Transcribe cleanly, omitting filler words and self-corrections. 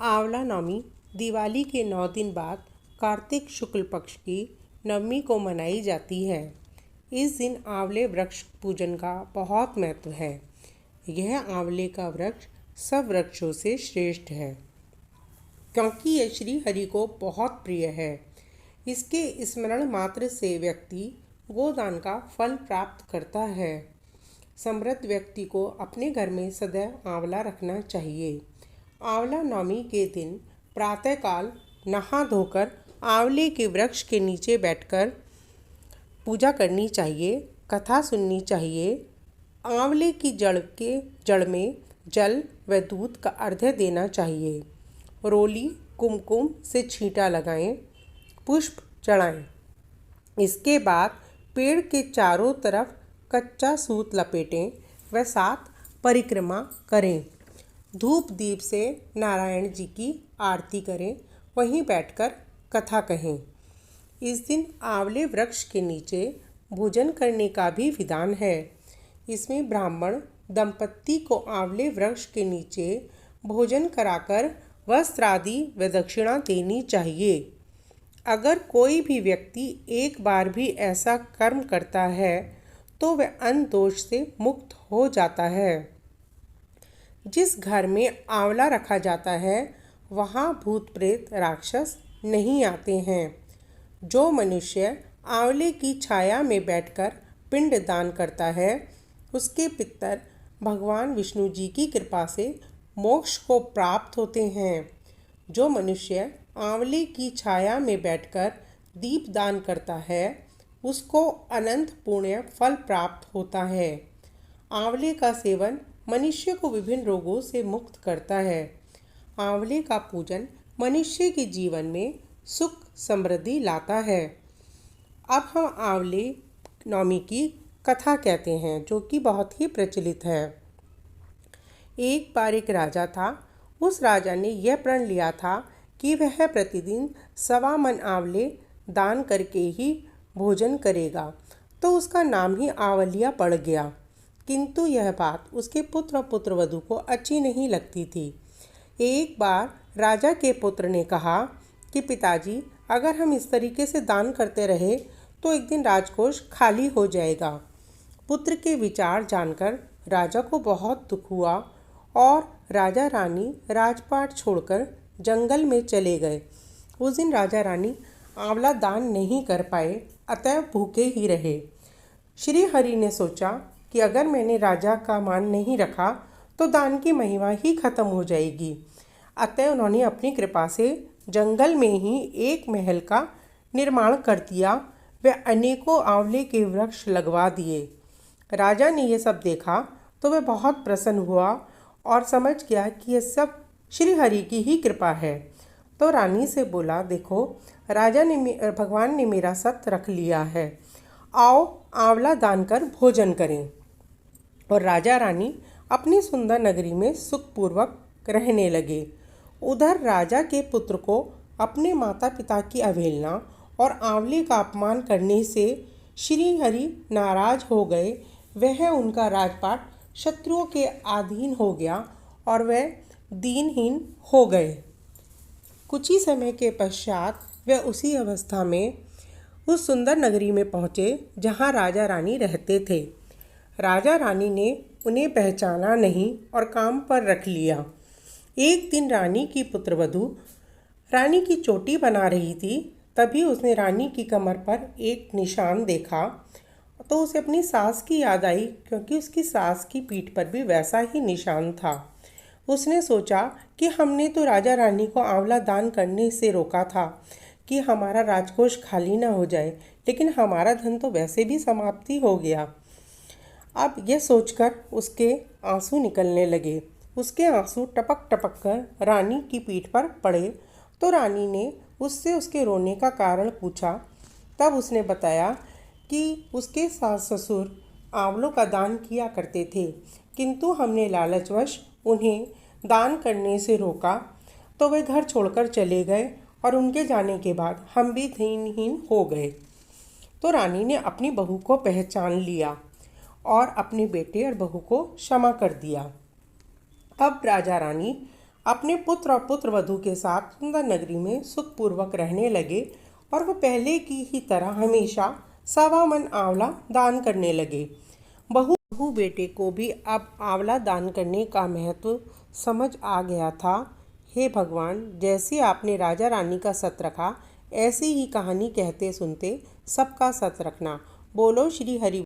आंवला नवमी दिवाली के 9 दिन बाद कार्तिक शुक्ल पक्ष की नवमी को मनाई जाती है। इस दिन आंवले वृक्ष पूजन का बहुत महत्व है। यह आंवले का वृक्ष सब वृक्षों से श्रेष्ठ है क्योंकि यह श्री हरि को बहुत प्रिय है। इसके स्मरण मात्र से व्यक्ति गोदान का फल प्राप्त करता है। समृद्ध व्यक्ति को अपने घर में सदैव आंवला रखना चाहिए। आंवला नवमी के दिन प्रातःकाल नहा धोकर आंवले के वृक्ष के नीचे बैठकर पूजा करनी चाहिए, कथा सुननी चाहिए। आंवले की जड़ में जल व दूध का अर्घ्य देना चाहिए। रोली कुमकुम से छींटा लगाएं, पुष्प चढ़ाएं। इसके बाद पेड़ के चारों तरफ कच्चा सूत लपेटें व 7 परिक्रमा करें। धूप दीप से नारायण जी की आरती करें, वहीं बैठकर कथा कहें। इस दिन आंवले वृक्ष के नीचे भोजन करने का भी विधान है। इसमें ब्राह्मण दंपत्ति को आंवले वृक्ष के नीचे भोजन कराकर वस्त्र आदि व दक्षिणा देनी चाहिए। अगर कोई भी व्यक्ति एक बार भी ऐसा कर्म करता है तो वह अन्न दोष से मुक्त हो जाता है। जिस घर में आंवला रखा जाता है वहाँ भूत प्रेत राक्षस नहीं आते हैं। जो मनुष्य आंवले की छाया में बैठकर पिंड दान करता है उसके पितर भगवान विष्णु जी की कृपा से मोक्ष को प्राप्त होते हैं। जो मनुष्य आंवले की छाया में बैठकर दीप दान करता है उसको अनंत पुण्य फल प्राप्त होता है। आंवले का सेवन मनुष्य को विभिन्न रोगों से मुक्त करता है। आंवले का पूजन मनुष्य के जीवन में सुख समृद्धि लाता है। अब हम आंवले नवमी की कथा कहते हैं जो कि बहुत ही प्रचलित है। एक बार एक राजा था। उस राजा ने यह प्रण लिया था कि वह प्रतिदिन 1.25 मन आंवले दान करके ही भोजन करेगा, तो उसका नाम ही आंवलिया पड़ गया। किंतु यह बात उसके पुत्र और पुत्रवधू को अच्छी नहीं लगती थी। एक बार राजा के पुत्र ने कहा कि पिताजी, अगर हम इस तरीके से दान करते रहे तो एक दिन राजकोष खाली हो जाएगा। पुत्र के विचार जानकर राजा को बहुत दुख हुआ और राजा रानी राजपाट छोड़कर जंगल में चले गए। उस दिन राजा रानी आंवला दान नहीं कर पाए, अतः भूखे ही रहे। श्री हरि ने सोचा कि अगर मैंने राजा का मान नहीं रखा तो दान की महिमा ही खत्म हो जाएगी। अतः उन्होंने अपनी कृपा से जंगल में ही एक महल का निर्माण कर दिया व अनेकों आंवले के वृक्ष लगवा दिए। राजा ने यह सब देखा तो वह बहुत प्रसन्न हुआ और समझ गया कि यह सब श्री हरि की ही कृपा है। तो रानी से बोला, देखो भगवान ने मेरा सत्य रख लिया है, आओ आंवला दान कर भोजन करें। और राजा रानी अपनी सुंदर नगरी में सुखपूर्वक रहने लगे। उधर राजा के पुत्र को अपने माता पिता की अवहेलना और आंवले का अपमान करने से श्री हरि नाराज हो गए। वह उनका राजपाट शत्रुओं के अधीन हो गया और वह दीनहीन हो गए। कुछ ही समय के पश्चात वह उसी अवस्था में उस सुंदर नगरी में पहुँचे जहाँ राजा रानी रहते थे। राजा रानी ने उन्हें पहचाना नहीं और काम पर रख लिया। एक दिन रानी की पुत्रवधू रानी की चोटी बना रही थी, तभी उसने रानी की कमर पर एक निशान देखा तो उसे अपनी सास की याद आई, क्योंकि उसकी सास की पीठ पर भी वैसा ही निशान था। उसने सोचा कि हमने तो राजा रानी को आंवला दान करने से रोका था कि हमारा राजकोष खाली ना हो जाए, लेकिन हमारा धन तो वैसे भी समाप्ति हो गया। अब यह सोचकर उसके आंसू निकलने लगे। उसके आंसू टपक टपक कर रानी की पीठ पर पड़े तो रानी ने उससे उसके रोने का कारण पूछा। तब उसने बताया कि उसके सास ससुर आंवलों का दान किया करते थे, किंतु हमने लालचवश उन्हें दान करने से रोका तो वे घर छोड़कर चले गए और उनके जाने के बाद हम भी धनहीन हो गए। तो रानी ने अपनी बहू को पहचान लिया और अपने बेटे और बहू को क्षमा कर दिया। अब राजा रानी अपने पुत्र और पुत्रवधू के साथ सुंदर नगरी में सुखपूर्वक रहने लगे और वह पहले की ही तरह हमेशा 1.25 मन आंवला दान करने लगे। बहू बेटे को भी अब आंवला दान करने का महत्व समझ आ गया था। हे भगवान, जैसे आपने राजा रानी का सत रखा, ऐसी ही कहानी कहते सुनते सबका सत रखना। बोलो श्री हरि।